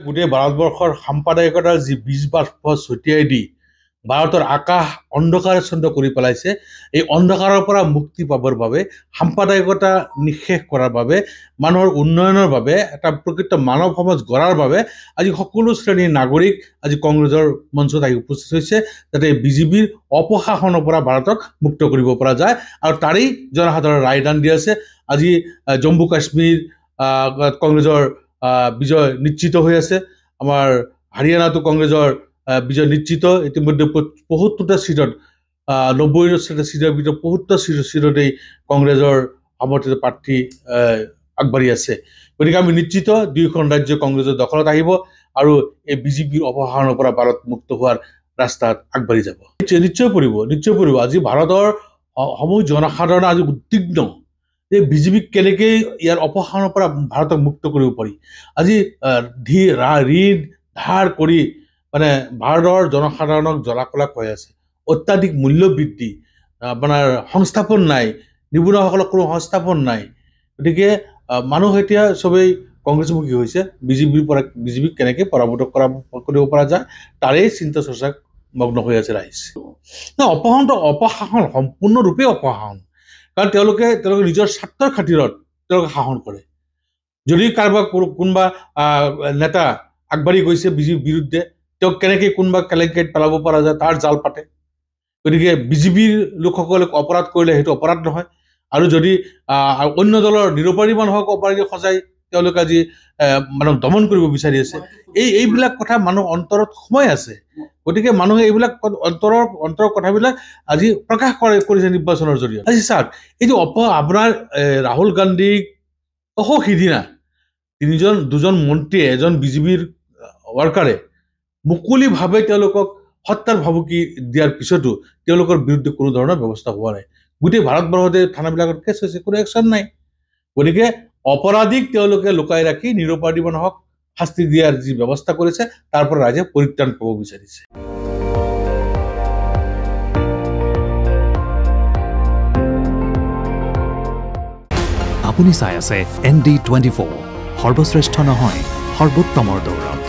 গোটেই ভাৰতবৰ্ষৰ সাম্প্ৰদায়িকতাৰ যি বীজ বাষ্প ছটিয়াই দি ভাৰতৰ আকাশ অন্ধকাৰচ্ছন্ন কৰি পেলাইছে। এই অন্ধকাৰৰ পৰা মুক্তি পাবৰ বাবে, সাম্প্ৰদায়িকতা নিঃশেষ কৰাৰ বাবে, মানুহৰ উন্নয়নৰ বাবে, এটা প্ৰকৃত মানৱ সমাজ গঢ়াৰ বাবে আজি সকলো শ্ৰেণীৰ নাগৰিক আজি কংগ্ৰেছৰ মঞ্চত আহি উপস্থিত হৈছে, যাতে বিজেপিৰ অপশাসনৰ পৰা ভাৰতক মুক্ত কৰিব পৰা যায়। আৰু তাৰেই জনসাধাৰণৰ ৰায়দান দি আছে। আজি জম্মু কাশ্মীৰ কংগ্ৰেছৰ বিজয় নিশ্চিত হৈ আছে। আমাৰ হাৰিয়ানাতো কংগ্ৰেছৰ বিজয় নিশ্চিত। ইতিমধ্যে ৭৫টা সিটত ৯০টা সিটৰ ভিতৰত ৭৫টা সিটতেই কংগ্ৰেছৰ সমৰ্থিত প্ৰাৰ্থী আগবাঢ়ি আছে। গতিকে আমি নিশ্চিত দুয়োখন ৰাজ্য কংগ্ৰেছৰ দখলত আহিব আৰু এই বিজেপিৰ অপশাসনৰ পৰা ভাৰত মুক্ত হোৱাৰ ৰাস্তাত আগবাঢ়ি যাব। নিশ্চয় পৰিব। আজি ভাৰতৰ সমূহ জনসাধাৰণ আজি উদ্বিগ্ন যে বিজেপিক কেনেকৈ ইয়াৰ অপশাসনৰ পৰা ভাৰতক মুক্ত কৰিব পাৰি। আজি ঋণ ধাৰ কৰি মানে ভাৰতৰ জনসাধাৰণক জলাকলা হৈ আছে। অত্যাধিক মূল্য বৃদ্ধি, আপোনাৰ সংস্থাপন নাই, নিবনুৱাসকলক কোনো সংস্থাপন নাই। গতিকে মানুহ এতিয়া চবেই কংগ্ৰেছমুখী হৈছে। বিজেপিক কেনেকৈ পৰাভূত কৰিব পৰা যায় তাৰেই চিন্তা চৰ্চাত মগ্ন হৈ আছে ৰাইজ। অপশাসন সম্পূৰ্ণৰূপে অপশাসন। কাৰণ তেওঁলোকে নিজৰ স্বাৰ্থৰ খাতিৰত তেওঁলোকে শাসন কৰে। যদি কাৰোবাক কোনোবা নেতা আগবাঢ়ি গৈছে বিজেপিৰ বিৰুদ্ধে, তেওঁক কেনেকৈ কোনোবা কেলেংকাৰীত পেলাব পৰা যায় তাৰ জাল পাতে। গতিকে বিজেপিৰ লোকসকলে অপৰাধ কৰিলে সেইটো অপৰাধ নহয়। আৰু যদি অন্য দলৰ নিৰপৰাধী মানুহক অপৰাধী সজাই তেওঁলোকে আজি মানুহক দমন কৰিব বিচাৰি আছে, এইবিলাক কথা মানুহ অন্তৰত সোমাই আছে। গতিকে মানুহে এইবিলাক অন্তৰৰ কথাবিলাক আজি প্ৰকাশ কৰিছে নিৰ্বাচনৰ জৰিয়তে। আজি চাওক, এইটো আপোনাৰ ৰাহুল গান্ধীক সিদিনা দুজন মন্ত্ৰীয়ে, এজন বিজেপিৰ ৱৰ্কাৰে মুকলিভাৱে তেওঁলোকক হত্যাৰ ভাবুকি দিয়াৰ পিছতো তেওঁলোকৰ বিৰুদ্ধে কোনো ধৰণৰ ব্যৱস্থা হোৱা নাই। গোটেই ভাৰতবৰ্ষতে থানাবিলাকত কেছ হৈছে, কোনো একশ্যন নাই। গতিকে অপৰাধীক তেওঁলোকে লুকাই ৰাখি নিৰপৰাধী মানুহক শাস্তি দিয়াৰ যি ব্যৱস্থা কৰিছে তাৰ পৰা ৰাইজে পৰিত্ৰাণ পাব বিচাৰিছে। আপুনি চাই আছে ND24, সৰ্বশ্ৰেষ্ঠ নহয় সৰ্বোত্তমৰ দৌৰত।